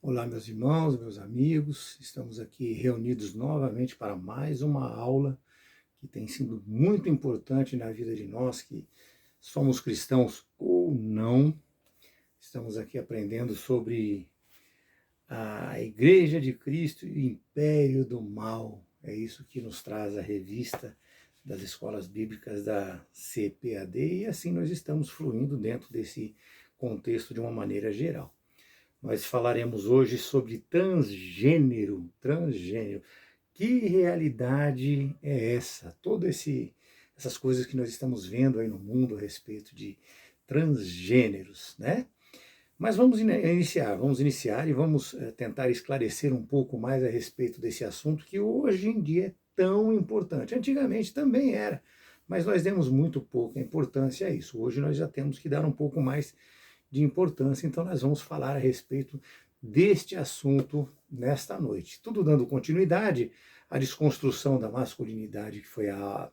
Olá, meus irmãos, meus amigos, estamos aqui reunidos novamente para mais uma aula que tem sido muito importante na vida de nós que somos cristãos ou não. Estamos aqui aprendendo sobre a Igreja de Cristo e o Império do Mal. É isso que nos traz a revista das escolas bíblicas da CPAD e assim nós estamos fluindo dentro desse contexto de uma maneira geral. Nós falaremos hoje sobre transgênero. Transgênero. Que realidade é essa? Essas coisas que nós estamos vendo aí no mundo a respeito de transgêneros, né? Mas vamos iniciar e vamos tentar esclarecer um pouco mais a respeito desse assunto que hoje em dia é tão importante. Antigamente também era, mas nós demos muito pouca importância a isso. Hoje nós já temos que dar um pouco mais de importância, então nós vamos falar a respeito deste assunto nesta noite. Tudo dando continuidade à desconstrução da masculinidade, que foi a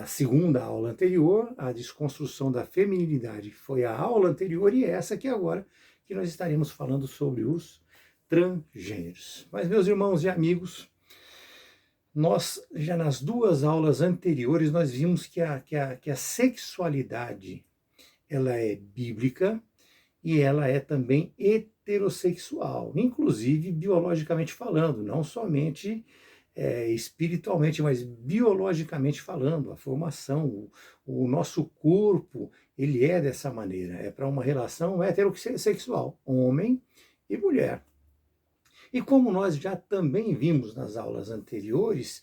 segunda aula anterior, a desconstrução da feminilidade, que foi a aula anterior, e essa aqui agora, que nós estaremos falando sobre os transgêneros. Mas, meus irmãos e amigos, nós já nas duas aulas anteriores, nós vimos que a sexualidade ela é bíblica, e ela é também heterossexual, inclusive biologicamente falando, não somente espiritualmente, mas biologicamente falando, a formação, o nosso corpo, ele é dessa maneira, é para uma relação heterossexual, homem e mulher. E como nós já também vimos nas aulas anteriores,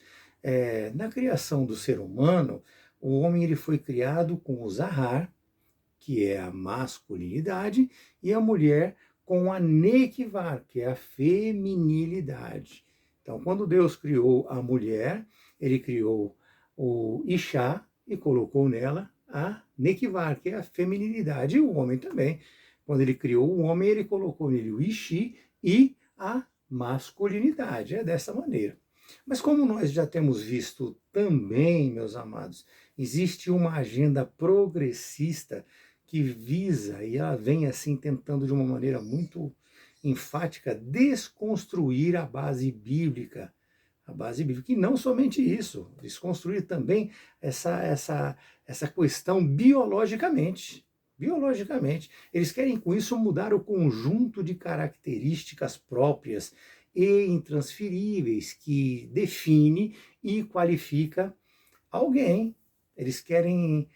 na criação do ser humano, o homem ele foi criado com o Zahar, que é a masculinidade, e a mulher com a Nequivar, que é a feminilidade. Então, quando Deus criou a mulher, ele criou o Ixá e colocou nela a Nequivar, que é a feminilidade, e o homem também. Quando ele criou o homem, ele colocou nele o Ixi e a masculinidade. É dessa maneira. Mas como nós já temos visto também, meus amados, existe uma agenda progressista que visa, e ela vem assim tentando de uma maneira muito enfática, desconstruir a base bíblica. A base bíblica. E não somente isso, desconstruir também essa questão biologicamente. Biologicamente. Eles querem com isso mudar o conjunto de características próprias e intransferíveis que define e qualifica alguém. Eles querem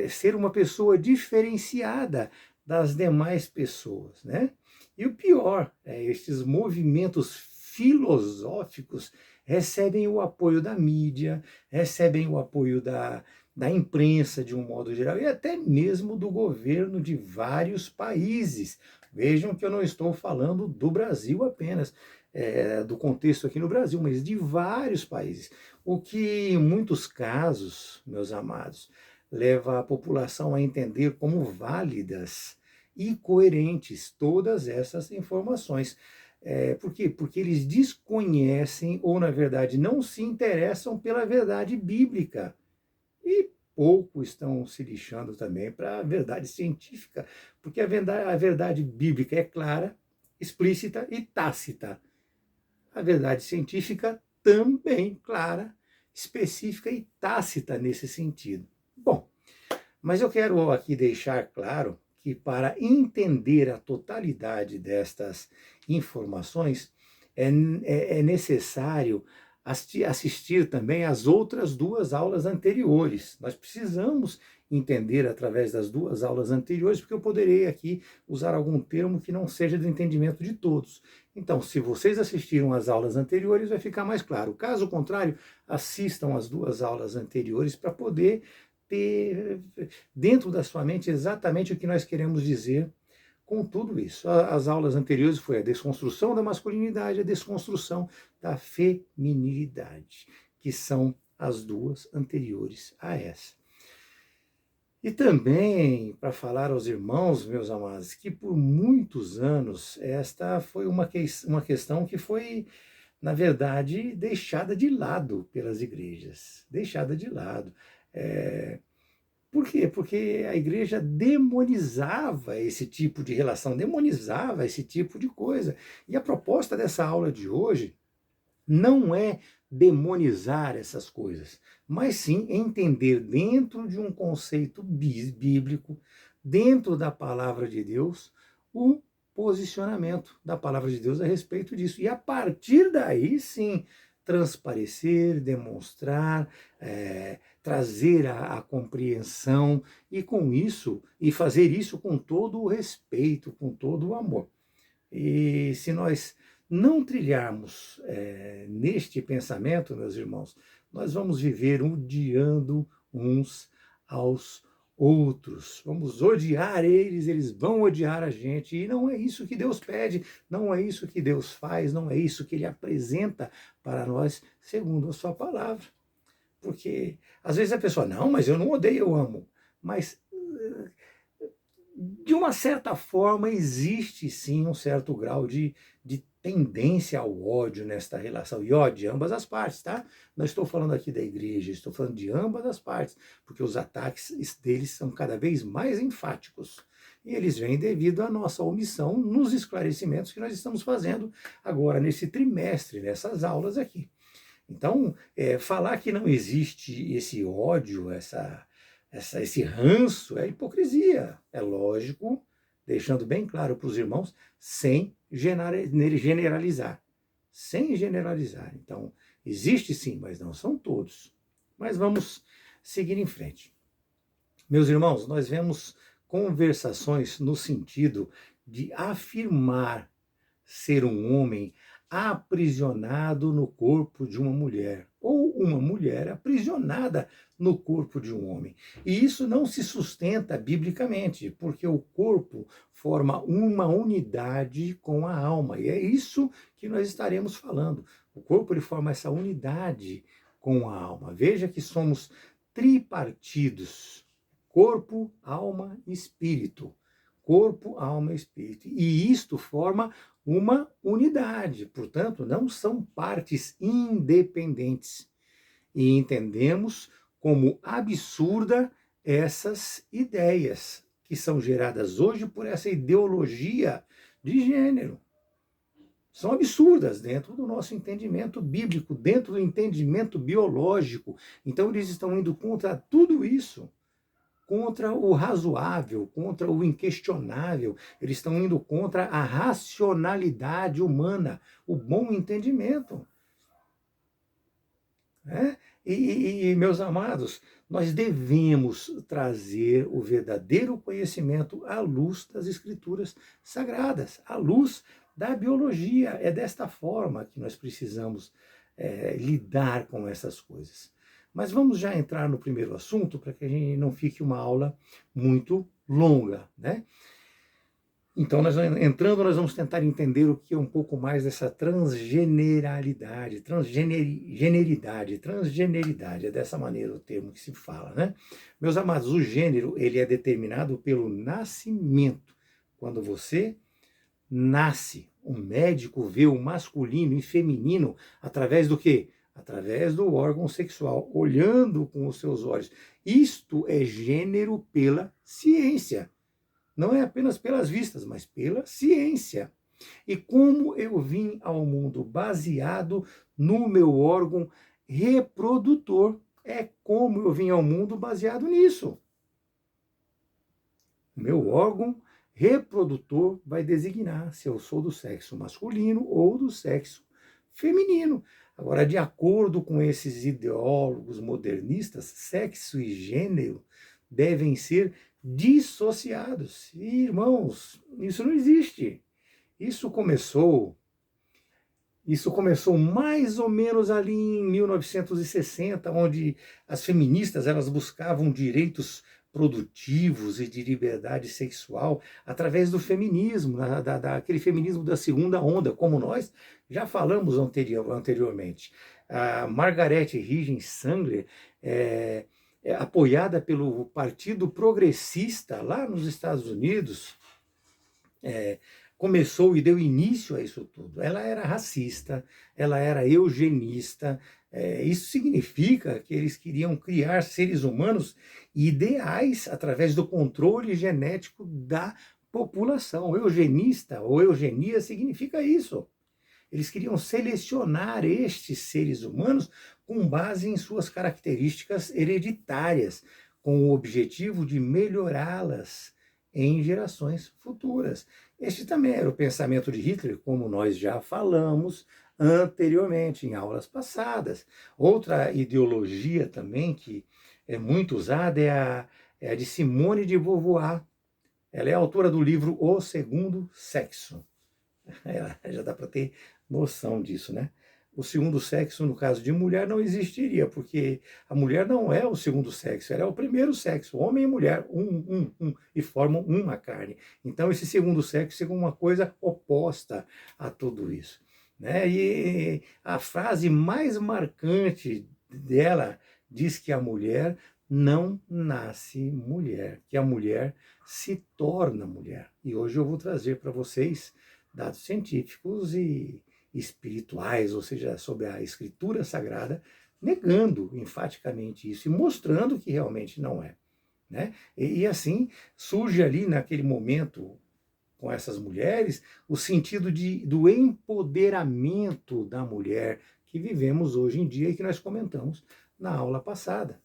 ser uma pessoa diferenciada das demais pessoas, né? E o pior, estes movimentos filosóficos recebem o apoio da mídia, recebem o apoio da imprensa de um modo geral e até mesmo do governo de vários países. Vejam que eu não estou falando do Brasil apenas, do contexto aqui no Brasil, mas de vários países. O que, em muitos casos, meus amados, leva a população a entender como válidas e coerentes todas essas informações. Por quê? Porque eles desconhecem ou, na verdade, não se interessam pela verdade bíblica. E pouco estão se lixando também para a verdade científica, porque a verdade bíblica é clara, explícita e tácita. A verdade científica também clara, específica e tácita nesse sentido. Bom, mas eu quero aqui deixar claro que para entender a totalidade destas informações é necessário assistir também às outras duas aulas anteriores. Nós precisamos entender através das duas aulas anteriores, porque eu poderei aqui usar algum termo que não seja do entendimento de todos. Então, se vocês assistiram às aulas anteriores, vai ficar mais claro. Caso contrário, assistam às duas aulas anteriores para poder ter dentro da sua mente exatamente o que nós queremos dizer com tudo isso. As aulas anteriores foi a desconstrução da masculinidade, a desconstrução da feminilidade, que são as duas anteriores a essa. E também, para falar aos irmãos, meus amados, que por muitos anos esta foi uma questão que foi, na verdade, deixada de lado pelas igrejas. Deixada de lado. Por quê? Porque a igreja demonizava esse tipo de relação, demonizava esse tipo de coisa. E a proposta dessa aula de hoje não é demonizar essas coisas, mas sim entender dentro de um conceito bíblico, dentro da palavra de Deus, o posicionamento da palavra de Deus a respeito disso. E a partir daí, sim, transparecer, demonstrar, trazer a compreensão e com isso, e fazer isso com todo o respeito, com todo o amor. E se nós não trilharmos neste pensamento, meus irmãos, nós vamos viver odiando uns aos outros. Vamos odiar eles, eles vão odiar a gente. E não é isso que Deus pede, não é isso que Deus faz, não é isso que Ele apresenta para nós, segundo a sua palavra. Porque às vezes a pessoa, não, mas eu não odeio, eu amo. Mas de uma certa forma, existe sim um certo grau de tendência ao ódio nesta relação, e ódio de ambas as partes, tá? Não estou falando aqui da igreja, estou falando de ambas as partes, porque os ataques deles são cada vez mais enfáticos. E eles vêm devido à nossa omissão nos esclarecimentos que nós estamos fazendo agora nesse trimestre, nessas aulas aqui. Então, falar que não existe esse ódio, esse ranço é hipocrisia. É lógico, deixando bem claro para os irmãos, sem generalizar. Sem generalizar. Então, existe sim, mas não são todos. Mas vamos seguir em frente. Meus irmãos, nós vemos conversações no sentido de afirmar ser um homem aprisionado no corpo de uma mulher, ou uma mulher aprisionada no corpo de um homem. E isso não se sustenta biblicamente, porque o corpo forma uma unidade com a alma, e é isso que nós estaremos falando. O corpo ele forma essa unidade com a alma. Veja que somos tripartidos: corpo, alma e espírito. Corpo, alma e espírito. E isto forma uma unidade, portanto, não são partes independentes. E entendemos como absurda essas ideias que são geradas hoje por essa ideologia de gênero. São absurdas dentro do nosso entendimento bíblico, dentro do entendimento biológico. Então, eles estão indo contra tudo isso. Contra o razoável, contra o inquestionável, eles estão indo contra a racionalidade humana, o bom entendimento. Meus amados, nós devemos trazer o verdadeiro conhecimento à luz das Escrituras Sagradas, à luz da biologia. É desta forma que nós precisamos lidar com essas coisas. Mas vamos já entrar no primeiro assunto, para que a gente não fique uma aula muito longa, né? Então, nós vamos tentar entender o que é um pouco mais dessa transgeneridade, é dessa maneira o termo que se fala, né? Meus amados, o gênero, ele é determinado pelo nascimento. Quando você nasce, o médico vê o masculino e feminino através do quê? Através do órgão sexual, olhando com os seus olhos. Isto é gênero pela ciência. Não é apenas pelas vistas, mas pela ciência. E como eu vim ao mundo baseado no meu órgão reprodutor, é como eu vim ao mundo baseado nisso. O meu órgão reprodutor vai designar se eu sou do sexo masculino ou do sexo feminino. Agora, de acordo com esses ideólogos modernistas, sexo e gênero devem ser dissociados. E, irmãos, isso não existe. Isso começou mais ou menos ali em 1960, onde as feministas elas buscavam direitos produtivos e de liberdade sexual através do feminismo, daquele feminismo da segunda onda, como nós já falamos anteriormente. A Margaret Higgins Sandler, apoiada pelo Partido Progressista lá nos Estados Unidos, começou e deu início a isso tudo. Ela era racista, ela era eugenista. Isso significa que eles queriam criar seres humanos ideais através do controle genético da população. Eugenista ou eugenia significa isso. Eles queriam selecionar estes seres humanos com base em suas características hereditárias, com o objetivo de melhorá-las em gerações futuras. Este também era o pensamento de Hitler, como nós já falamos anteriormente, em aulas passadas. Outra ideologia também que é muito usada é a de Simone de Beauvoir. Ela é autora do livro O Segundo Sexo. Já dá para ter noção disso, né? O segundo sexo, no caso de mulher, não existiria, porque a mulher não é o segundo sexo, ela é o primeiro sexo, homem e mulher, e formam uma carne. Então, esse segundo sexo é uma coisa oposta a tudo isso, né? E a frase mais marcante dela diz que a mulher não nasce mulher, que a mulher se torna mulher. E hoje eu vou trazer para vocês dados científicos e espirituais, ou seja, sobre a escritura sagrada, negando enfaticamente isso e mostrando que realmente não é. Né? E assim surge ali naquele momento com essas mulheres o sentido do empoderamento da mulher que vivemos hoje em dia e que nós comentamos na aula passada.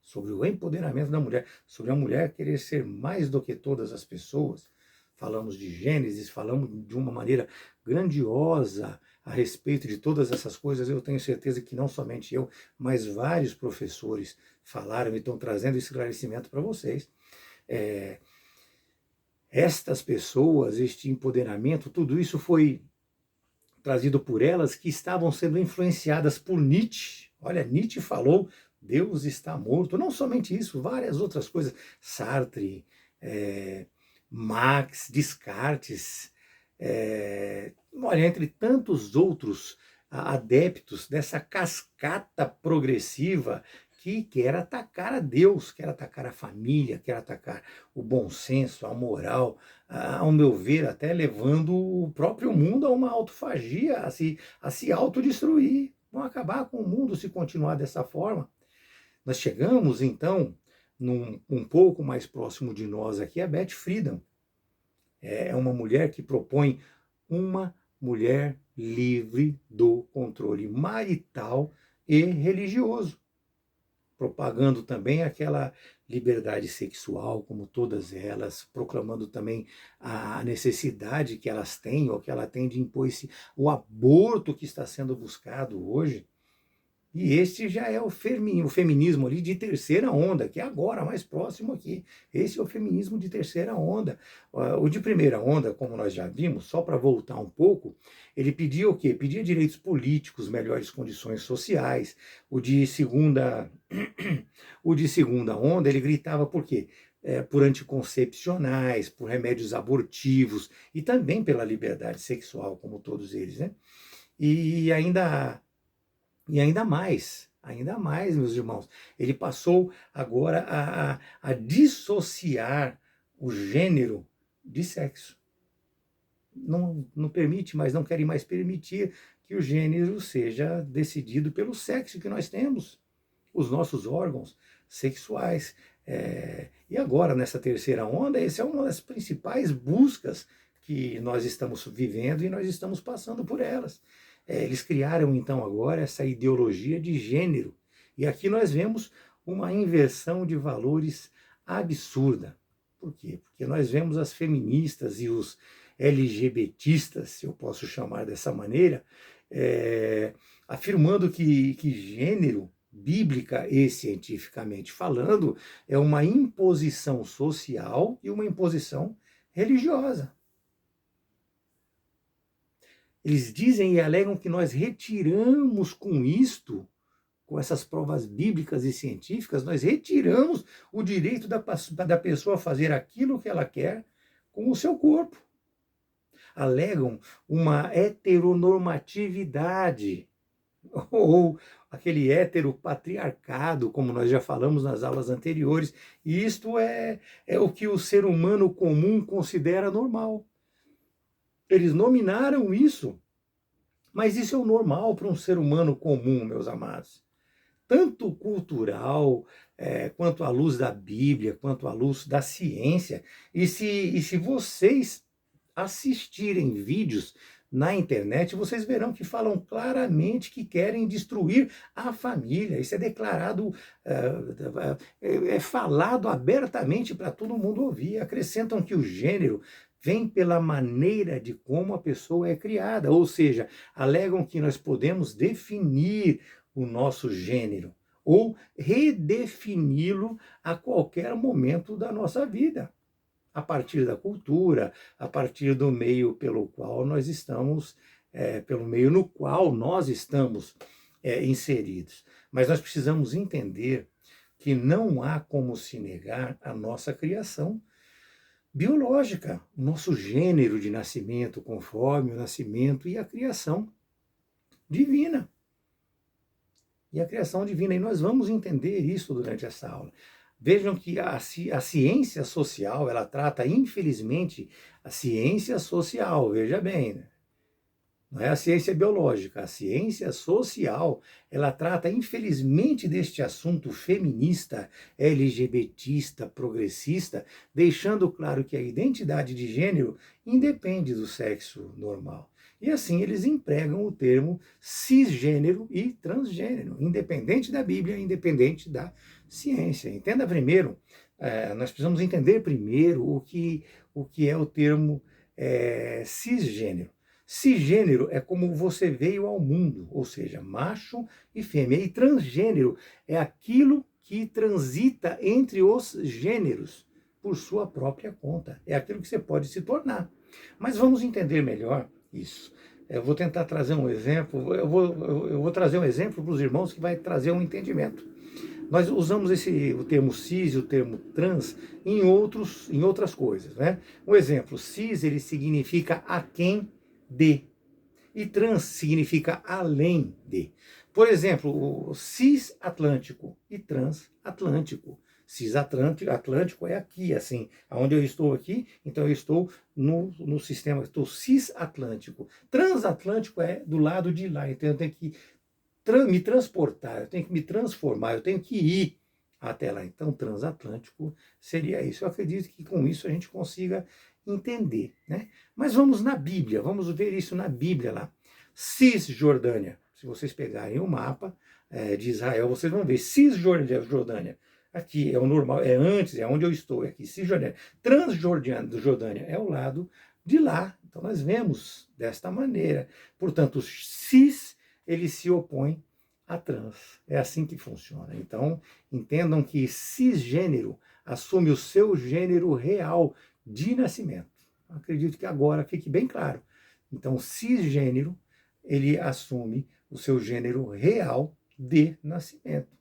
Sobre o empoderamento da mulher, sobre a mulher querer ser mais do que todas as pessoas. Falamos de Gênesis, falamos de uma maneira grandiosa a respeito de todas essas coisas. Eu tenho certeza que não somente eu, mas vários professores falaram e estão trazendo esse esclarecimento para vocês. Estas pessoas, este empoderamento, tudo isso foi trazido por elas que estavam sendo influenciadas por Nietzsche. Olha, Nietzsche falou, Deus está morto. Não somente isso, várias outras coisas. Sartre, Marx, Descartes, olha, entre tantos outros adeptos dessa cascata progressiva que quer atacar a Deus, quer atacar a família, quer atacar o bom senso, a moral, ao meu ver, até levando o próprio mundo a uma autofagia, a se autodestruir. Vão acabar com o mundo se continuar dessa forma. Nós chegamos, então, um pouco mais próximo de nós aqui, a Beth Friedan. É uma mulher que propõe uma mulher livre do controle marital e religioso, propagando também aquela liberdade sexual, como todas elas, proclamando também a necessidade que elas têm, ou que ela tem de impor o aborto que está sendo buscado hoje. E este já é o feminismo ali de terceira onda, que é agora, mais próximo aqui. Esse é o feminismo de terceira onda. O de primeira onda, como nós já vimos, só para voltar um pouco, ele pedia o quê? Pedia direitos políticos, melhores condições sociais. O de segunda onda, ele gritava por quê? Por anticoncepcionais, por remédios abortivos e também pela liberdade sexual, como todos eles, né? E ainda mais, meus irmãos, ele passou agora a dissociar o gênero de sexo. Não permite mais, não querem mais permitir que o gênero seja decidido pelo sexo que nós temos, os nossos órgãos sexuais. E agora, nessa terceira onda, essa é uma das principais buscas que nós estamos vivendo e nós estamos passando por elas. Eles criaram, então, agora essa ideologia de gênero. E aqui nós vemos uma inversão de valores absurda. Por quê? Porque nós vemos as feministas e os LGBTistas, se eu posso chamar dessa maneira, afirmando que gênero, bíblica e cientificamente falando, é uma imposição social e uma imposição religiosa. Eles dizem e alegam que nós retiramos com isto, com essas provas bíblicas e científicas, nós retiramos o direito da pessoa fazer aquilo que ela quer com o seu corpo. Alegam uma heteronormatividade, ou aquele heteropatriarcado, como nós já falamos nas aulas anteriores, e isto é o que o ser humano comum considera normal. Eles nominaram isso, mas isso é o normal para um ser humano comum, meus amados. Tanto cultural, quanto à luz da Bíblia, quanto à luz da ciência. E se vocês assistirem vídeos na internet, vocês verão que falam claramente que querem destruir a família. Isso é declarado, é falado abertamente para todo mundo ouvir. Acrescentam que o gênero vem pela maneira de como a pessoa é criada, ou seja, alegam que nós podemos definir o nosso gênero ou redefini-lo a qualquer momento da nossa vida, a partir da cultura, a partir do meio pelo qual nós estamos, pelo meio no qual nós estamos inseridos. Mas nós precisamos entender que não há como se negar a nossa criação biológica, o nosso gênero de nascimento, conforme o nascimento e a criação divina. E a criação divina, e nós vamos entender isso durante essa aula. Vejam que a ciência social, ela trata, infelizmente, a ciência social, veja bem, né? Não é a ciência biológica, a ciência social, ela trata, infelizmente, deste assunto feminista, LGBTista, progressista, deixando claro que a identidade de gênero independe do sexo normal. E assim eles empregam o termo cisgênero e transgênero, independente da Bíblia, independente da ciência. Entenda primeiro, nós precisamos entender primeiro o que é o termo cisgênero. Cisgênero é como você veio ao mundo, ou seja, macho e fêmea. E transgênero é aquilo que transita entre os gêneros por sua própria conta. É aquilo que você pode se tornar. Mas vamos entender melhor isso. Eu vou tentar trazer um exemplo, eu vou trazer um exemplo para os irmãos que vai trazer um entendimento. Nós usamos o termo cis e o termo trans em outras coisas, né? Um exemplo, cis ele significa aquém de, e trans significa além de. Por exemplo, o cis-atlântico e transatlântico. Cis-atlântico é aqui, assim, onde eu estou aqui, então eu estou no sistema, estou cis-atlântico. Transatlântico é do lado de lá, então eu tenho que me transportar, eu tenho que me transformar, eu tenho que ir até lá. Então, transatlântico seria isso. Eu acredito que com isso a gente consiga entender, né? Mas vamos na Bíblia, vamos ver isso na Bíblia lá. Cisjordânia, se vocês pegarem o mapa de Israel, vocês vão ver Cisjordânia. Aqui é o normal, é antes, é onde eu estou, é aqui, Cisjordânia. Transjordânia é o lado de lá. Então nós vemos desta maneira. Portanto, cis, ele se opõe a trans. É assim que funciona. Então, entendam que cisgênero assume o seu gênero real de nascimento. Acredito que agora fique bem claro. Então, cisgênero, ele assume o seu gênero real de nascimento.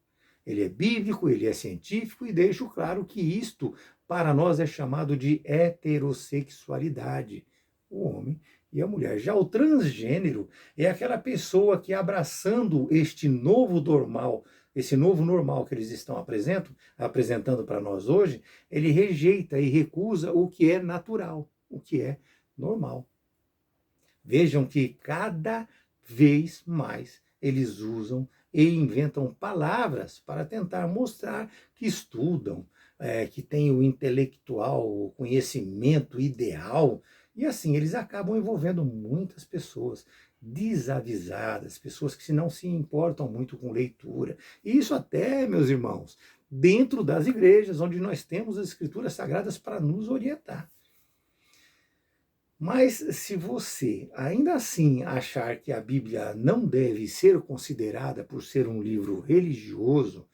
Ele é bíblico, ele é científico e deixo claro que isto, para nós, é chamado de heterossexualidade. O homem e a mulher. Já o transgênero é aquela pessoa que, abraçando este novo normal, esse novo normal que eles estão apresentando para nós hoje, ele rejeita e recusa o que é natural, o que é normal. Vejam que cada vez mais eles usam e inventam palavras para tentar mostrar que estudam, que têm o intelectual, o conhecimento ideal, e assim eles acabam envolvendo muitas pessoas desavisadas, pessoas que não se importam muito com leitura. E isso até, meus irmãos, dentro das igrejas, onde nós temos as escrituras sagradas para nos orientar. Mas se você ainda assim achar que a Bíblia não deve ser considerada por ser um livro religioso,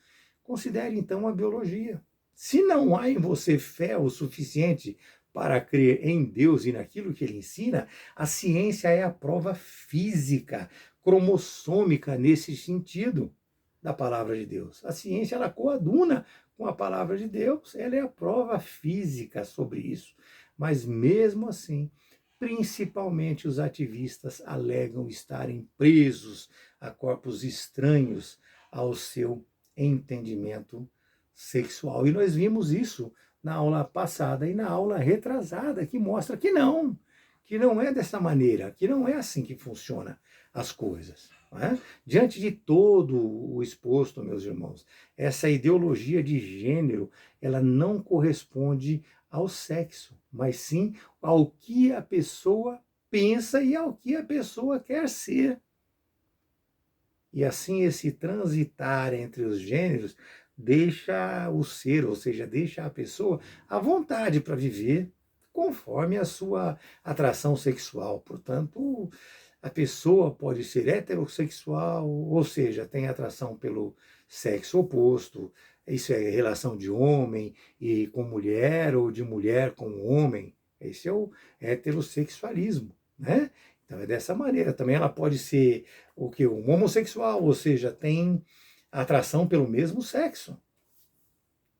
considere então a biologia. Se não há em você fé o suficiente para crer em Deus e naquilo que ele ensina, a ciência é a prova física, cromossômica nesse sentido da palavra de Deus. A ciência ela coaduna com a palavra de Deus, ela é a prova física sobre isso. Mas mesmo assim, principalmente os ativistas alegam estarem presos a corpos estranhos ao seu entendimento sexual. E nós vimos isso na aula passada e na aula retrasada, que mostra que não é dessa maneira, que não é assim que funciona as coisas. Não é? Diante de todo o exposto, meus irmãos, essa ideologia de gênero, ela não corresponde ao sexo, mas sim ao que a pessoa pensa e ao que a pessoa quer ser. E assim esse transitar entre os gêneros deixa o ser, ou seja, deixa a pessoa à vontade para viver conforme a sua atração sexual. Portanto, a pessoa pode ser heterossexual, ou seja, tem atração pelo sexo oposto. Isso é relação de homem e com mulher ou de mulher com homem. Esse é o heterossexualismo, né? Então é dessa maneira. Também ela pode ser o que um homossexual, ou seja, tem atração pelo mesmo sexo.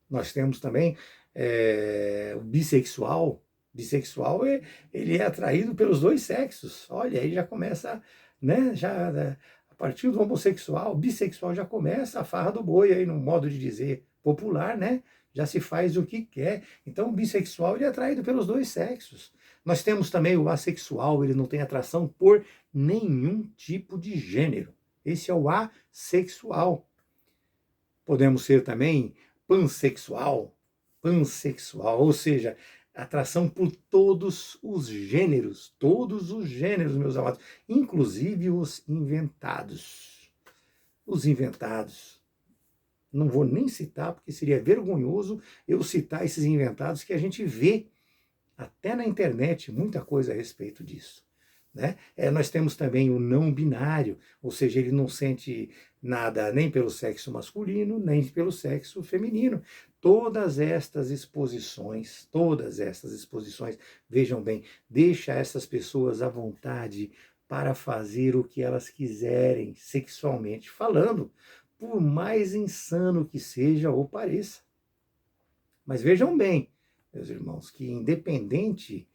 Nós temos também o bissexual. Bissexual ele é atraído pelos dois sexos. Olha, aí já começa, né? Já a partir do homossexual, bissexual já começa a farra do boi aí no modo de dizer popular, né? Já se faz o que quer. Então, o bissexual ele é atraído pelos dois sexos. Nós temos também o assexual, ele não tem atração por nenhum tipo de gênero. Esse é o assexual. Podemos ser também pansexual, ou seja, atração por todos os gêneros, meus amados, inclusive os inventados. Os inventados. Não vou nem citar, porque seria vergonhoso eu citar esses inventados que a gente vê até na internet muita coisa a respeito disso. Né? Nós temos também o não binário, ou seja, ele não sente nada nem pelo sexo masculino, nem pelo sexo feminino. Todas estas exposições, vejam bem, deixa essas pessoas à vontade para fazer o que elas quiserem, sexualmente falando, por mais insano que seja ou pareça. Mas vejam bem, meus irmãos, que independente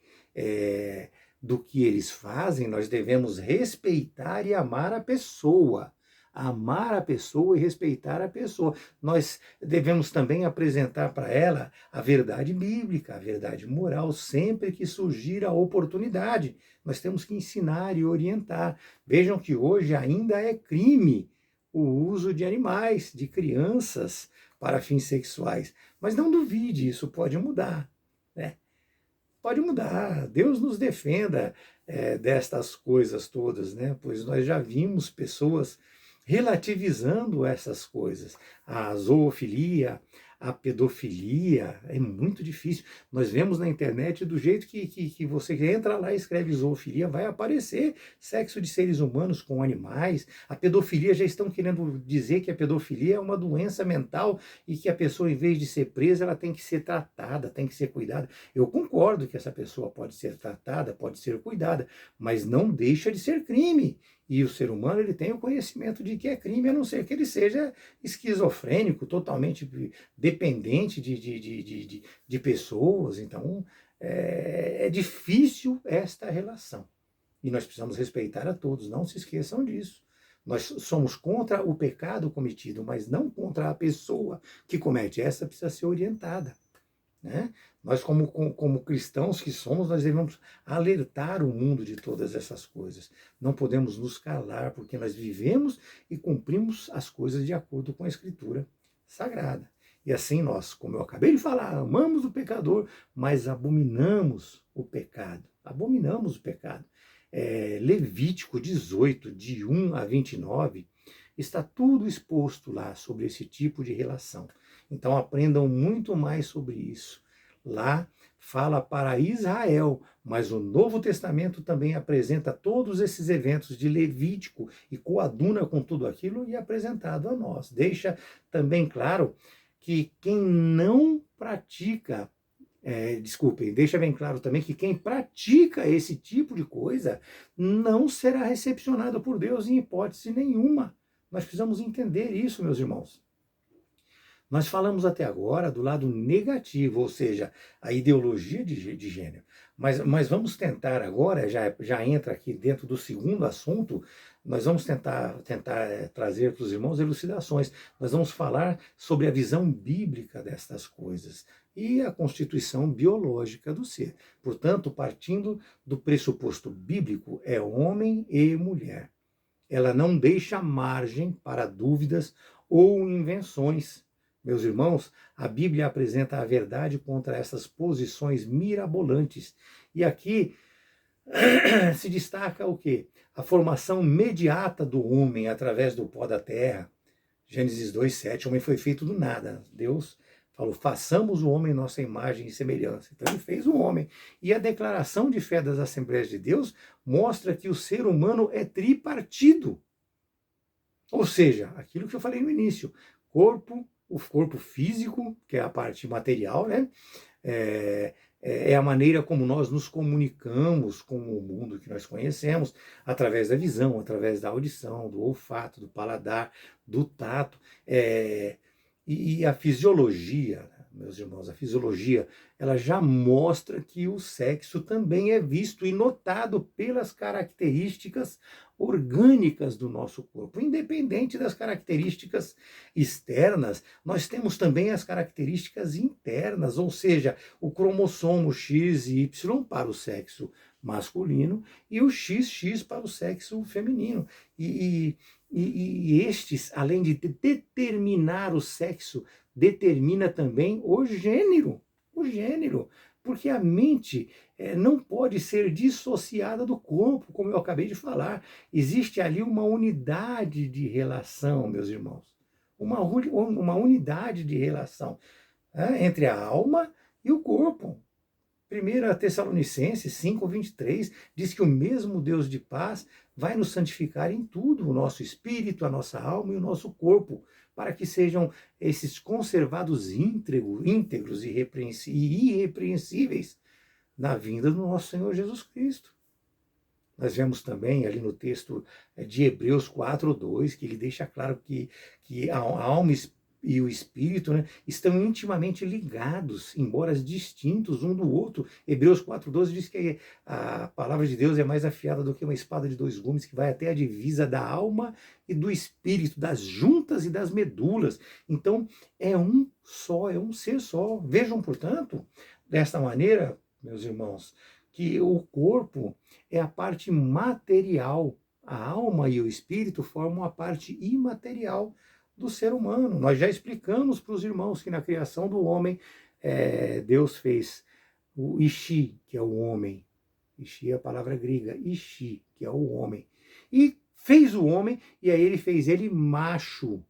do que eles fazem, nós devemos respeitar e amar a pessoa. Amar a pessoa e respeitar a pessoa. Nós devemos também apresentar para ela a verdade bíblica, a verdade moral, sempre que surgir a oportunidade. Nós temos que ensinar e orientar. Vejam que hoje ainda é crime o uso de animais, de crianças, para fins sexuais. Mas não duvide, isso pode mudar. Né? Pode mudar. Deus nos defenda destas coisas todas, né? Pois nós já vimos pessoas relativizando essas coisas. A zoofilia, a pedofilia, é muito difícil. Nós vemos na internet do jeito que você entra lá e escreve zoofilia, vai aparecer sexo de seres humanos com animais. A pedofilia, já estão querendo dizer que a pedofilia é uma doença mental e que a pessoa, em vez de ser presa, ela tem que ser tratada, tem que ser cuidada. Eu concordo que essa pessoa pode ser tratada, pode ser cuidada, mas não deixa de ser crime. E o ser humano ele tem o conhecimento de que é crime, a não ser que ele seja esquizofrênico, totalmente dependente de pessoas. Então, é difícil esta relação. E nós precisamos respeitar a todos, não se esqueçam disso. Nós somos contra o pecado cometido, mas não contra a pessoa que comete. Essa precisa ser orientada. Né? Nós, como cristãos que somos, nós devemos alertar o mundo de todas essas coisas. Não podemos nos calar, porque nós vivemos e cumprimos as coisas de acordo com a Escritura Sagrada. E assim nós, como eu acabei de falar, amamos o pecador, mas abominamos o pecado. Abominamos o pecado. Levítico 18, de 1 a 29, está tudo exposto lá sobre esse tipo de relação. Então aprendam muito mais sobre isso. Lá fala para Israel, mas o Novo Testamento também apresenta todos esses eventos de Levítico e coaduna com tudo aquilo e é apresentado a nós. Deixa também claro que quem não pratica, deixa bem claro também que quem pratica esse tipo de coisa não será recepcionado por Deus em hipótese nenhuma. Nós precisamos entender isso, meus irmãos. Nós falamos até agora do lado negativo, ou seja, a ideologia de gênero. Mas vamos tentar agora, já entra aqui dentro do segundo assunto, nós vamos tentar trazer para os irmãos elucidações. Nós vamos falar sobre a visão bíblica destas coisas e a constituição biológica do ser. Portanto, partindo do pressuposto bíblico, é homem e mulher. Ela não deixa margem para dúvidas ou invenções. Meus irmãos, a Bíblia apresenta a verdade contra essas posições mirabolantes. E aqui se destaca o quê? A formação imediata do homem através do pó da terra. Gênesis 2:7, o homem foi feito do nada. Deus falou, façamos o homem nossa imagem e semelhança. Então ele fez o homem. E a declaração de fé das Assembleias de Deus mostra que o ser humano é tripartido. Ou seja, aquilo que eu falei no início, o corpo físico, que é a parte material, né? É a maneira como nós nos comunicamos com o mundo que nós conhecemos, através da visão, através da audição, do olfato, do paladar, do tato. E a fisiologia, meus irmãos, a fisiologia, ela já mostra que o sexo também é visto e notado pelas características orgânicas do nosso corpo. Independente das características externas, nós temos também as características internas, ou seja, o cromossomo X e Y para o sexo masculino e o XX para o sexo feminino. E estes, além de determinar o sexo, determina também o gênero. O gênero. Porque a mente não pode ser dissociada do corpo, como eu acabei de falar. Existe ali uma unidade de relação, meus irmãos. Uma unidade de relação entre a alma e o corpo. 1 Tessalonicenses 5:23 diz que o mesmo Deus de paz vai nos santificar em tudo, o nosso espírito, a nossa alma e o nosso corpo, para que sejam esses conservados íntegros e irrepreensíveis na vinda do nosso Senhor Jesus Cristo. Nós vemos também ali no texto de Hebreus 4:2, que ele deixa claro que a alma e o espírito, né, estão intimamente ligados, embora distintos um do outro. Hebreus 4:12 diz que a palavra de Deus é mais afiada do que uma espada de dois gumes, que vai até a divisa da alma e do espírito, das juntas e das medulas. Então, é um só, é um ser só. Vejam, portanto, desta maneira, meus irmãos, que o corpo é a parte material, a alma e o espírito formam a parte imaterial do ser humano. Nós já explicamos para os irmãos que na criação do homem, Deus fez o Ishi, que é o homem. Ishi é a palavra grega, Ishi, que é o homem. E fez o homem, e aí ele fez ele macho,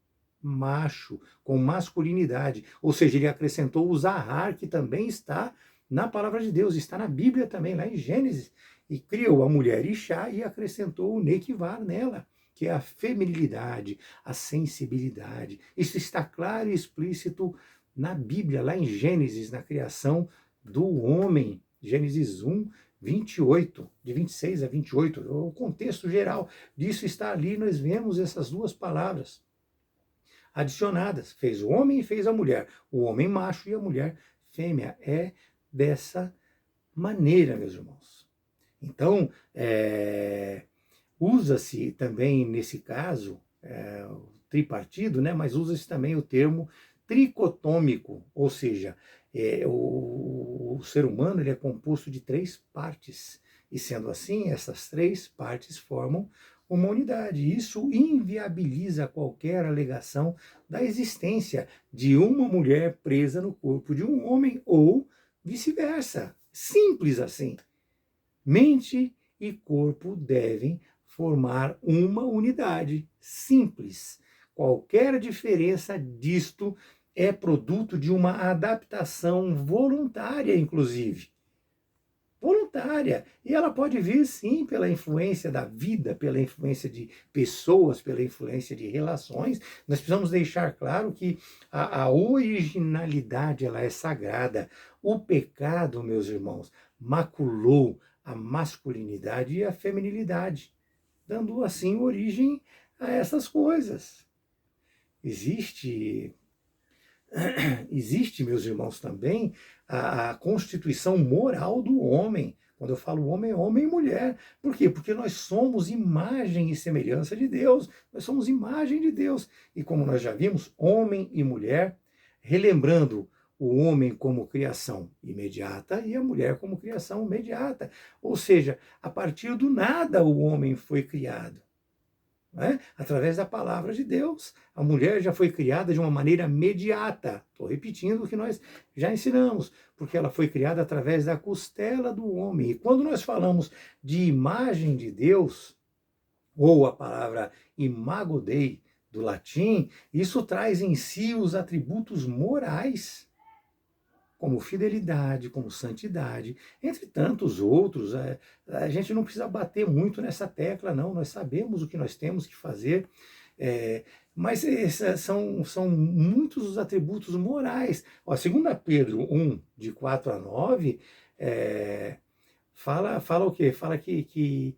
com masculinidade. Ou seja, ele acrescentou o Zahar, que também está na palavra de Deus, está na Bíblia também, lá em Gênesis. E criou a mulher Ishá e acrescentou o Nekivar nela, que é a feminilidade, a sensibilidade. Isso está claro e explícito na Bíblia, lá em Gênesis, na criação do homem. Gênesis 1:28, de 26 a 28. O contexto geral disso está ali, nós vemos essas duas palavras adicionadas. Fez o homem e fez a mulher. O homem macho e a mulher fêmea. É dessa maneira, meus irmãos. Então, usa-se também, nesse caso, o tripartido, né, mas usa-se também o termo tricotômico, ou seja, o ser humano ele é composto de 3 partes, e sendo assim, essas 3 partes formam uma unidade. Isso inviabiliza qualquer alegação da existência de uma mulher presa no corpo de um homem, ou vice-versa. Simples assim. Mente e corpo devem formar uma unidade simples. Qualquer diferença disto é produto de uma adaptação voluntária, inclusive. Voluntária. E ela pode vir, sim, pela influência da vida, pela influência de pessoas, pela influência de relações. Nós precisamos deixar claro que a originalidade ela é sagrada. O pecado, meus irmãos, maculou a masculinidade e a feminilidade, dando assim origem a essas coisas. Existe existe, meus irmãos, também a constituição moral do homem. Quando eu falo homem, é homem e mulher. Por quê? Porque nós somos imagem e semelhança de Deus. Nós somos imagem de Deus. E como nós já vimos, homem e mulher, relembrando o homem como criação imediata e a mulher como criação imediata. Ou seja, a partir do nada o homem foi criado. Né? Através da palavra de Deus. A mulher já foi criada de uma maneira imediata. Estou repetindo o que nós já ensinamos, porque ela foi criada através da costela do homem. E quando nós falamos de imagem de Deus, ou a palavra imago Dei do latim, isso traz em si os atributos morais, como fidelidade, como santidade, entre tantos outros. A gente não precisa bater muito nessa tecla, não. Nós sabemos o que nós temos que fazer, mas são muitos os atributos morais. Ó, 2 Pedro 1, de 4 a 9, fala o quê? Fala que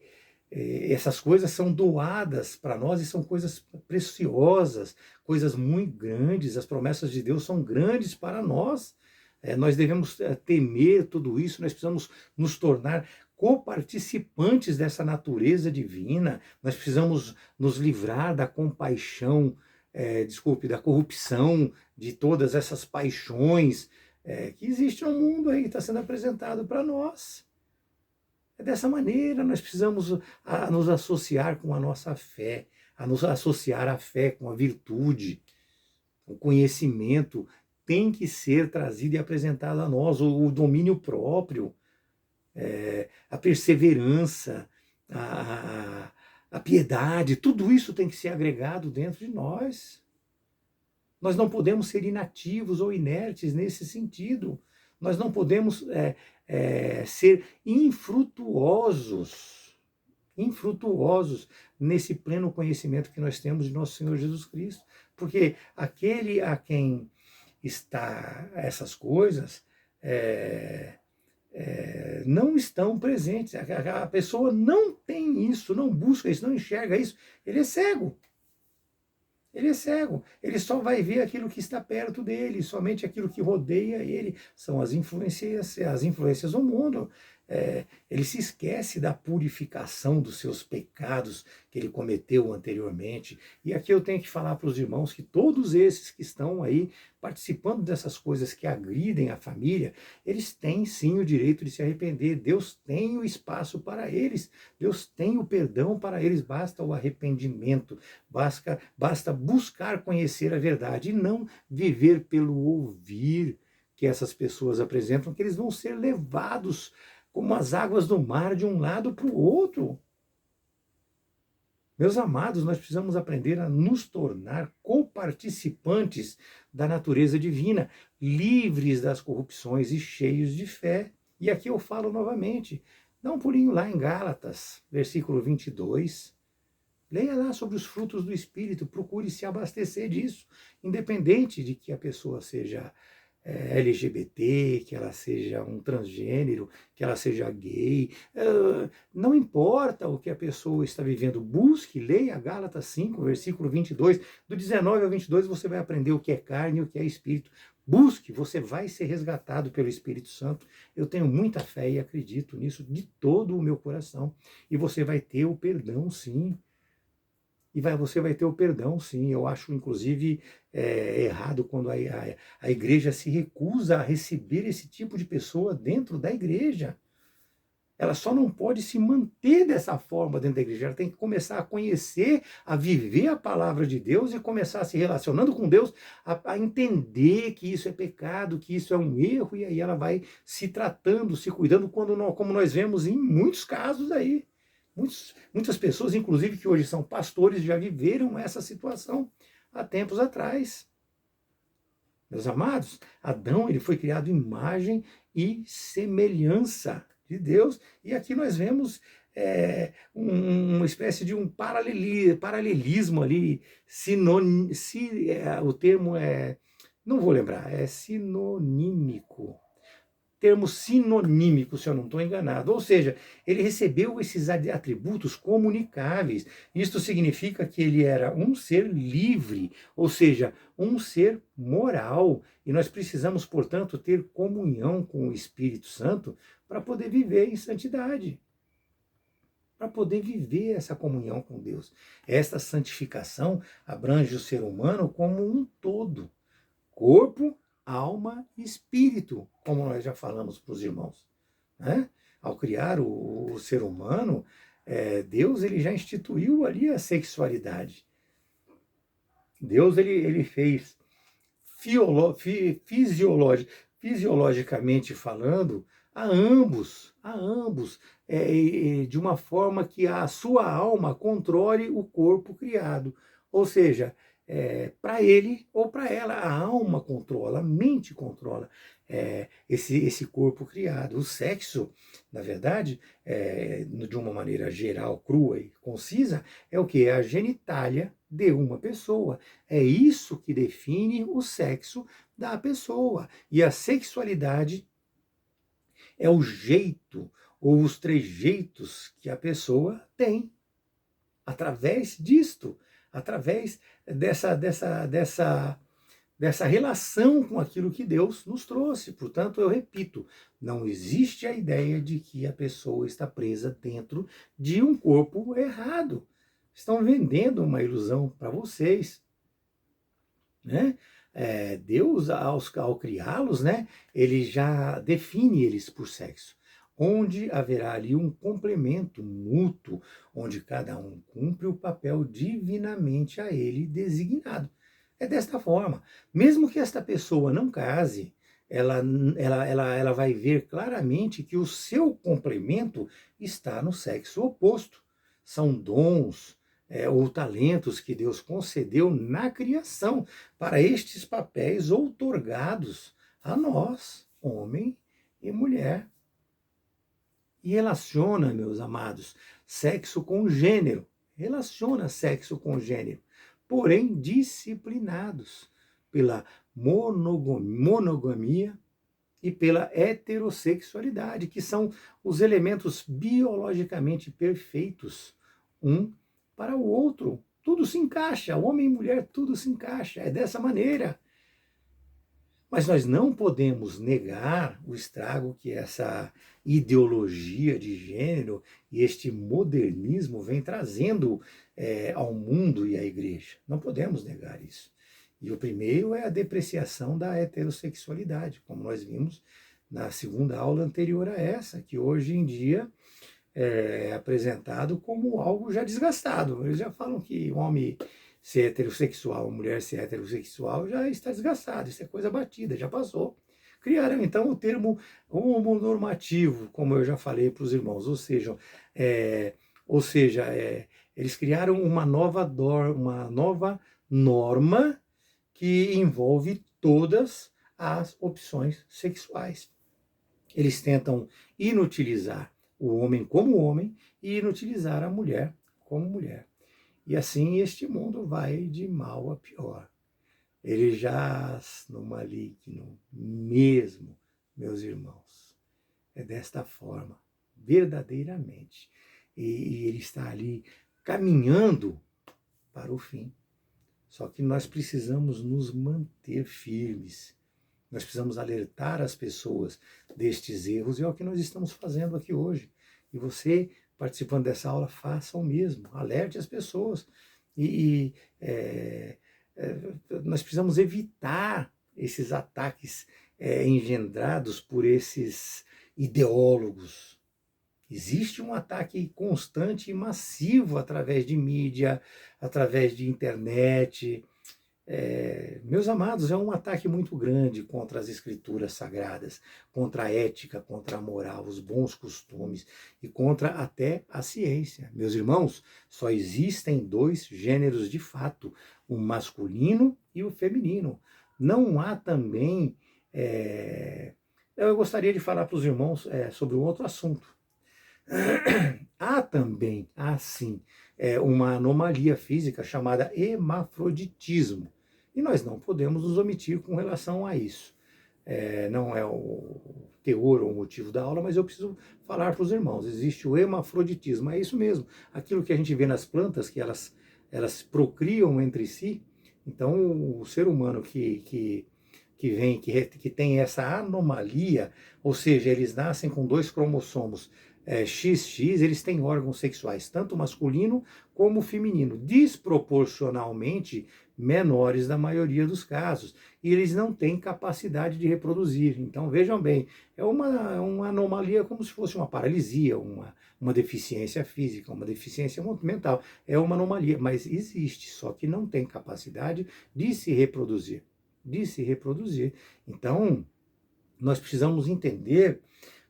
essas coisas são doadas para nós e são coisas preciosas, coisas muito grandes. As promessas de Deus são grandes para nós. Nós devemos temer tudo isso, nós precisamos nos tornar coparticipantes dessa natureza divina, nós precisamos nos livrar da compaixão, da corrupção, de todas essas paixões que existem no mundo aí, que está sendo apresentado para nós. Dessa maneira, nós precisamos nos associar com a nossa fé, a nos associar à fé com a virtude, o conhecimento tem que ser trazido e apresentado a nós, o domínio próprio, a perseverança, a piedade, tudo isso tem que ser agregado dentro de nós. Nós não podemos ser inativos ou inertes nesse sentido. Nós não podemos ser infrutuosos nesse pleno conhecimento que nós temos de nosso Senhor Jesus Cristo. Porque aquele a quem está essas coisas não estão presentes. A pessoa não tem isso, não busca isso, não enxerga isso. Ele é cego. Ele é cego. Ele só vai ver aquilo que está perto dele, somente aquilo que rodeia ele. São as influências do mundo. Ele se esquece da purificação dos seus pecados que ele cometeu anteriormente. E aqui eu tenho que falar para os irmãos que todos esses que estão aí participando dessas coisas que agridem a família, eles têm sim o direito de se arrepender. Deus tem o espaço para eles. Deus tem o perdão para eles. Basta o arrependimento. Basta buscar conhecer a verdade e não viver pelo ouvir que essas pessoas apresentam, que eles vão ser levados como as águas do mar de um lado para o outro. Meus amados, nós precisamos aprender a nos tornar coparticipantes da natureza divina, livres das corrupções e cheios de fé. E aqui eu falo novamente, dá um pulinho lá em Gálatas, versículo 22, leia lá sobre os frutos do Espírito, procure se abastecer disso, independente de que a pessoa seja LGBT, que ela seja um transgênero, que ela seja gay, não importa o que a pessoa está vivendo, busque, leia Gálatas 5, versículo 22, do 19 ao 22 você vai aprender o que é carne e o que é espírito. Busque, você vai ser resgatado pelo Espírito Santo. Eu tenho muita fé e acredito nisso de todo o meu coração. E você vai ter o perdão, sim. Você vai ter o perdão, sim. Eu acho, inclusive, errado quando a igreja se recusa a receber esse tipo de pessoa dentro da igreja. Ela só não pode se manter dessa forma dentro da igreja. Ela tem que começar a conhecer, a viver a palavra de Deus e começar a se relacionando com Deus, a entender que isso é pecado, que isso é um erro, e aí ela vai se tratando, se cuidando, como nós vemos em muitos casos aí. Muitas pessoas, inclusive, que hoje são pastores, já viveram essa situação há tempos atrás. Meus amados, Adão ele foi criado em imagem e semelhança de Deus, e aqui nós vemos uma espécie de um paralelismo ali, o termo não vou lembrar, é sinonímico. termo sinonímico, se eu não estou enganado. Ou seja, ele recebeu esses atributos comunicáveis. Isto significa que ele era um ser livre, ou seja, um ser moral. E nós precisamos, portanto, ter comunhão com o Espírito Santo para poder viver em santidade, para poder viver essa comunhão com Deus. Esta santificação abrange o ser humano como um todo. Corpo, alma e espírito, como nós já falamos para os irmãos. Né? Ao criar o ser humano, Deus ele já instituiu ali a sexualidade. Deus ele fez fisiologicamente falando, a ambos, de uma forma que a sua alma controle o corpo criado. Ou seja, para ele ou para ela, a alma controla, a mente controla esse corpo criado. O sexo, na verdade, de uma maneira geral, crua e concisa, é o que? É a genitália de uma pessoa. É isso que define o sexo da pessoa. E a sexualidade é o jeito ou os trejeitos que a pessoa tem através disto, através dessa relação com aquilo que Deus nos trouxe. Portanto, eu repito, não existe a ideia de que a pessoa está presa dentro de um corpo errado. Estão vendendo uma ilusão para vocês, né? Deus, ao criá-los, né, ele já define eles por sexo, onde haverá ali um complemento mútuo, onde cada um cumpre o papel divinamente a ele designado. É desta forma. Mesmo que esta pessoa não case, ela vai ver claramente que o seu complemento está no sexo oposto. São dons, ou talentos que Deus concedeu na criação para estes papéis outorgados a nós, homem e mulher. E relaciona, meus amados, sexo com gênero. Relaciona sexo com gênero, porém disciplinados pela monogamia e pela heterossexualidade, que são os elementos biologicamente perfeitos, um para o outro. Tudo se encaixa, homem e mulher, tudo se encaixa, é dessa maneira. Mas nós não podemos negar o estrago que essa ideologia de gênero e este modernismo vem trazendo ao mundo e à igreja. Não podemos negar isso. E o primeiro é a depreciação da heterossexualidade, como nós vimos na segunda aula anterior a essa, que hoje em dia é apresentado como algo já desgastado. Eles já falam que o homem ser heterossexual, a mulher ser heterossexual já está desgastado, isso é coisa batida, já passou. Criaram então o termo homonormativo, como eu já falei para os irmãos, ou seja, eles criaram uma nova norma que envolve todas as opções sexuais. Eles tentam inutilizar o homem como homem e inutilizar a mulher como mulher. E assim este mundo vai de mal a pior. Ele jaz no maligno mesmo, meus irmãos. É desta forma, verdadeiramente. E ele está ali caminhando para o fim. Só que nós precisamos nos manter firmes. Nós precisamos alertar as pessoas destes erros, e é o que nós estamos fazendo aqui hoje. E você, participando dessa aula, faça o mesmo, alerte as pessoas. Nós precisamos evitar esses ataques engendrados por esses ideólogos. Existe um ataque constante e massivo através de mídia, através de internet. Meus amados, é um ataque muito grande contra as escrituras sagradas, contra a ética, contra a moral, os bons costumes e contra até a ciência. Meus irmãos, só existem dois gêneros de fato, o masculino e o feminino. Não há também... eu gostaria de falar para os irmãos sobre um outro assunto. Há também, sim, uma anomalia física chamada hermafroditismo. E nós não podemos nos omitir com relação a isso. não é o teor ou o motivo da aula, mas eu preciso falar para os irmãos. Existe o hermafroditismo, é isso mesmo. Aquilo que a gente vê nas plantas, que elas procriam entre si. Então, o ser humano que tem essa anomalia, ou seja, eles nascem com dois cromossomos XX, eles têm órgãos sexuais, tanto masculino como feminino, desproporcionalmente menores na maioria dos casos, e eles não têm capacidade de reproduzir. Então, vejam bem, é uma anomalia como se fosse uma paralisia, uma deficiência física, uma deficiência mental. É uma anomalia, mas existe, só que não tem capacidade de se reproduzir. Então, nós precisamos entender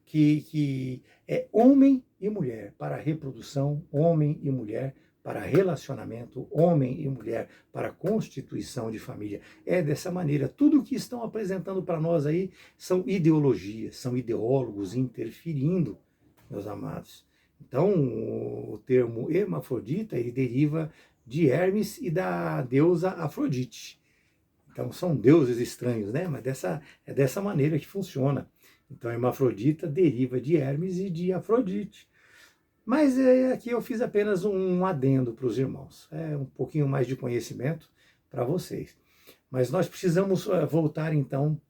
que é homem e mulher para reprodução, homem e mulher para relacionamento, homem e mulher para constituição de família. É dessa maneira. Tudo que estão apresentando para nós aí são ideologias, são ideólogos interferindo, meus amados. Então, o termo hermafrodita, ele deriva de Hermes e da deusa Afrodite. Então são deuses estranhos, né? Mas é dessa maneira que funciona. Então hermafrodita deriva de Hermes e de Afrodite. Mas aqui eu fiz apenas um adendo para os irmãos. É um pouquinho mais de conhecimento para vocês. Mas nós precisamos voltar então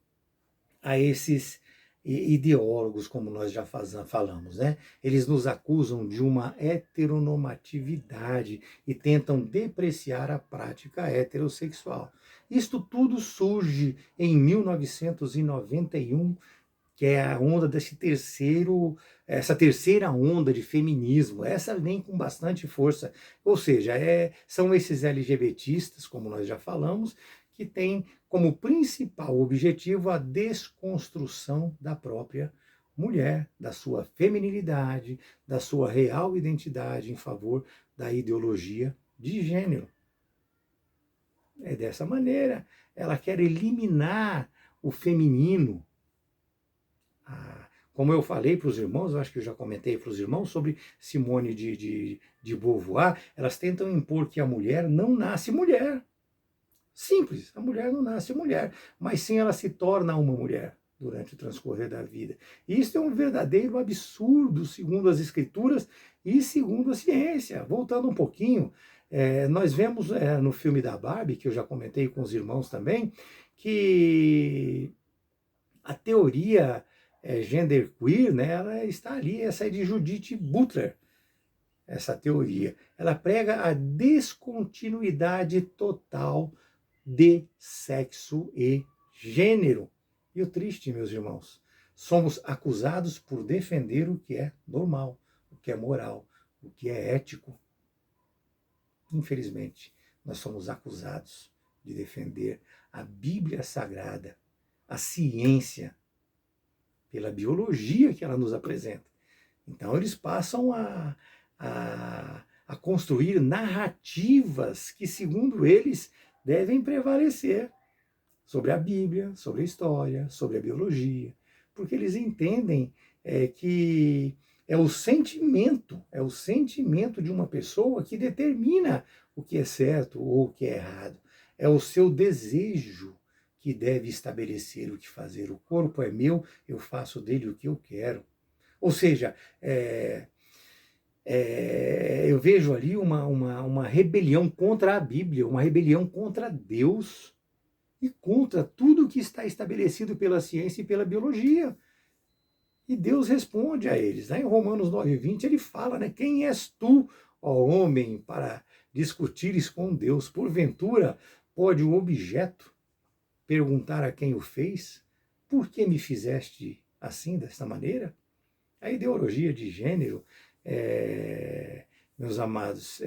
a esses ideólogos, como nós já falamos, né? Eles nos acusam de uma heteronormatividade e tentam depreciar a prática heterossexual. Isto tudo surge em 1991, que é a onda essa terceira onda de feminismo. Essa vem com bastante força. Ou seja, são esses LGBTistas, como nós já falamos, que têm como principal objetivo a desconstrução da própria mulher, da sua feminilidade, da sua real identidade em favor da ideologia de gênero. É dessa maneira. Ela quer eliminar o feminino. Como eu falei para os irmãos, eu acho que eu já comentei para os irmãos sobre Simone de Beauvoir, elas tentam impor que a mulher não nasce mulher. Simples, a mulher não nasce mulher, mas sim ela se torna uma mulher durante o transcorrer da vida. E isso é um verdadeiro absurdo, segundo as escrituras e segundo a ciência. Voltando um pouquinho, nós vemos no filme da Barbie, que eu já comentei com os irmãos também, que a teoria genderqueer, né, ela está ali, essa é de Judith Butler, essa teoria. Ela prega a descontinuidade total de sexo e gênero. E o triste, meus irmãos, somos acusados por defender o que é normal, o que é moral, o que é ético. Infelizmente, nós somos acusados de defender a Bíblia Sagrada, a ciência, pela biologia que ela nos apresenta. Então, eles passam a construir narrativas que, segundo eles, devem prevalecer sobre a Bíblia, sobre a história, sobre a biologia, porque eles entendem que é o sentimento de uma pessoa que determina o que é certo ou o que é errado. É o seu desejo que deve estabelecer o que fazer. O corpo é meu, eu faço dele o que eu quero. Ou seja, eu vejo ali uma rebelião contra a Bíblia, uma rebelião contra Deus e contra tudo que está estabelecido pela ciência e pela biologia. E Deus responde a eles. Né? Em Romanos 9:20 ele fala, né? Quem és tu, ó homem, para discutires com Deus? Porventura pode o objeto perguntar a quem o fez, por que me fizeste assim, desta maneira? A ideologia de gênero, meus amados,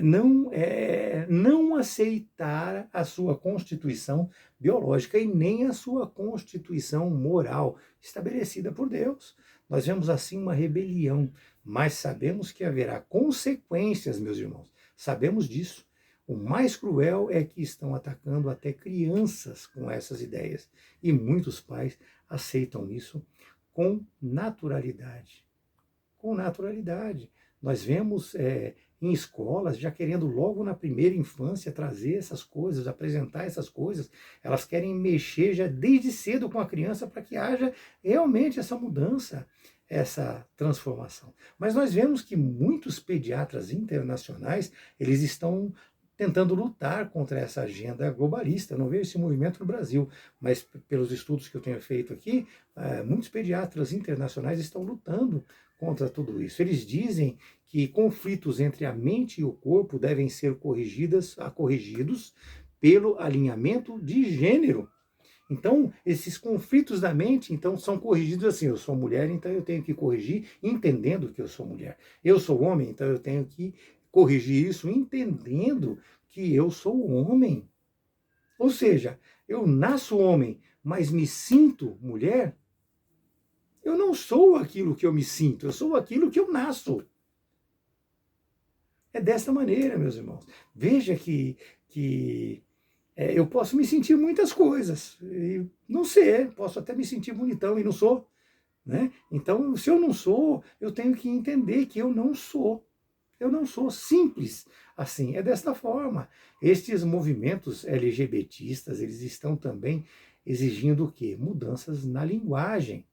não aceitar a sua constituição biológica e nem a sua constituição moral estabelecida por Deus. Nós vemos assim uma rebelião, mas sabemos que haverá consequências, meus irmãos. Sabemos disso. O mais cruel é que estão atacando até crianças com essas ideias. E muitos pais aceitam isso com naturalidade. Com naturalidade. Nós vemos em escolas já querendo logo na primeira infância trazer essas coisas, apresentar essas coisas. Elas querem mexer já desde cedo com a criança para que haja realmente essa mudança, essa transformação. Mas nós vemos que muitos pediatras internacionais, eles estão tentando lutar contra essa agenda globalista. Eu não vejo esse movimento no Brasil, mas pelos estudos que eu tenho feito aqui, muitos pediatras internacionais estão lutando contra tudo isso. Eles dizem que conflitos entre a mente e o corpo devem ser corrigidos pelo alinhamento de gênero. Então, esses conflitos da mente, então, são corrigidos assim: eu sou mulher, então eu tenho que corrigir entendendo que eu sou mulher. Eu sou homem, então eu tenho que corrigir isso entendendo que eu sou homem. Ou seja, eu nasço homem, mas me sinto mulher. Eu não sou aquilo que eu me sinto, eu sou aquilo que eu nasço. É desta maneira, meus irmãos. Veja que eu posso me sentir muitas coisas, e não ser, posso até me sentir bonitão e não sou. Né? Então, se eu não sou, eu tenho que entender que eu não sou. Eu não sou simples assim, é desta forma. Estes movimentos LGBTistas, eles estão também exigindo o quê? Mudanças na linguagem.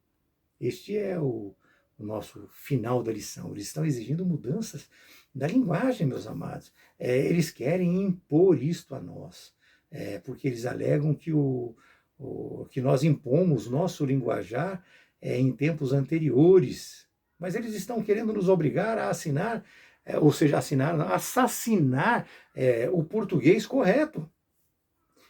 Este é o nosso final da lição. Eles estão exigindo mudanças da linguagem, meus amados. Eles querem impor isto a nós, porque eles alegam que nós impomos nosso linguajar em tempos anteriores. Mas eles estão querendo nos obrigar a assinar, ou seja, assassinar o português correto.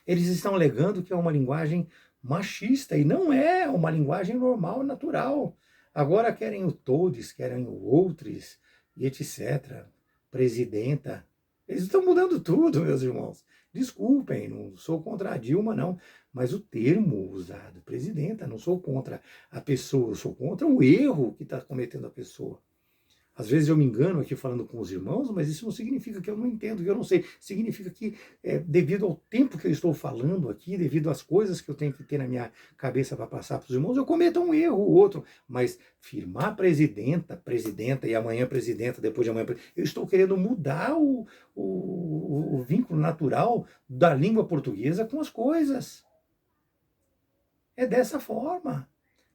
Eles estão alegando que é uma linguagem machista, e não é uma linguagem normal, natural. Agora querem o todes, querem o outros, e etc. Presidenta. Eles estão mudando tudo, meus irmãos. Desculpem, não sou contra a Dilma, não. Mas o termo usado, presidenta, não sou contra a pessoa, eu sou contra o erro que está cometendo a pessoa. Às vezes eu me engano aqui falando com os irmãos, mas isso não significa que eu não entendo, que eu não sei. Significa que, devido ao tempo que eu estou falando aqui, devido às coisas que eu tenho que ter na minha cabeça para passar para os irmãos, eu cometo um erro ou outro. Mas firmar presidenta, e amanhã presidenta, depois de amanhã eu estou querendo mudar o vínculo natural da língua portuguesa com as coisas. É dessa forma.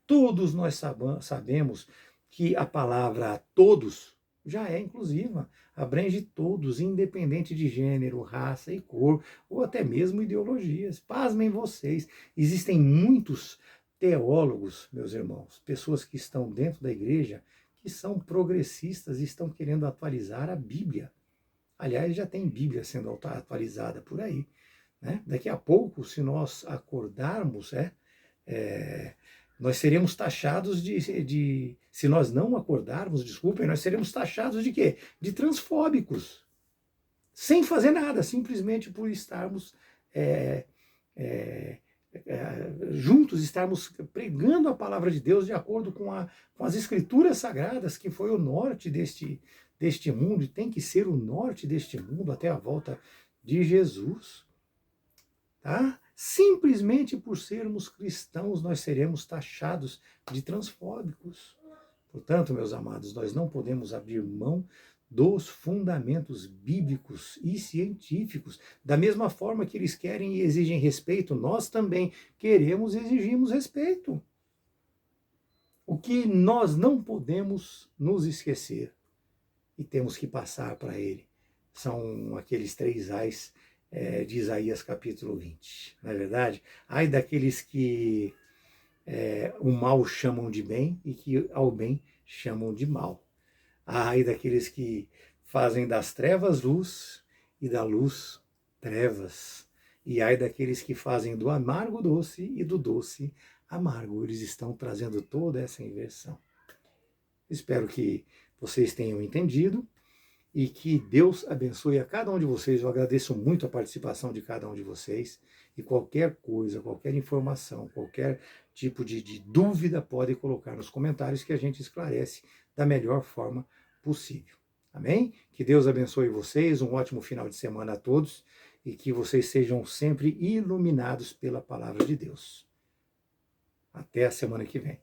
Todos nós sabemos que a palavra todos já é inclusiva, abrange todos, independente de gênero, raça e cor, ou até mesmo ideologias. Pasmem vocês, existem muitos teólogos, meus irmãos, pessoas que estão dentro da igreja, que são progressistas e estão querendo atualizar a Bíblia. Aliás, já tem Bíblia sendo atualizada por aí. Né? Daqui a pouco, se nós acordarmos, nós seremos taxados se nós não acordarmos, desculpem, nós seremos taxados de quê? De transfóbicos. Sem fazer nada, simplesmente por estarmos juntos, estarmos pregando a palavra de Deus de acordo com as escrituras sagradas, que foi o norte deste mundo, e tem que ser o norte deste mundo até a volta de Jesus. Tá? Simplesmente por sermos cristãos, nós seremos taxados de transfóbicos. Portanto, meus amados, nós não podemos abrir mão dos fundamentos bíblicos e científicos. Da mesma forma que eles querem e exigem respeito, nós também queremos e exigimos respeito. O que nós não podemos nos esquecer, e temos que passar para ele, são aqueles 3 ais de Isaías capítulo 20, não é verdade? Ai daqueles que o mal chamam de bem e que ao bem chamam de mal. Ai daqueles que fazem das trevas luz e da luz trevas. E ai daqueles que fazem do amargo doce e do doce amargo. Eles estão trazendo toda essa inversão. Espero que vocês tenham entendido. E que Deus abençoe a cada um de vocês. Eu agradeço muito a participação de cada um de vocês. E qualquer coisa, qualquer informação, qualquer tipo de dúvida, pode colocar nos comentários que a gente esclarece da melhor forma possível. Amém? Que Deus abençoe vocês. Um ótimo final de semana a todos. E que vocês sejam sempre iluminados pela palavra de Deus. Até a semana que vem.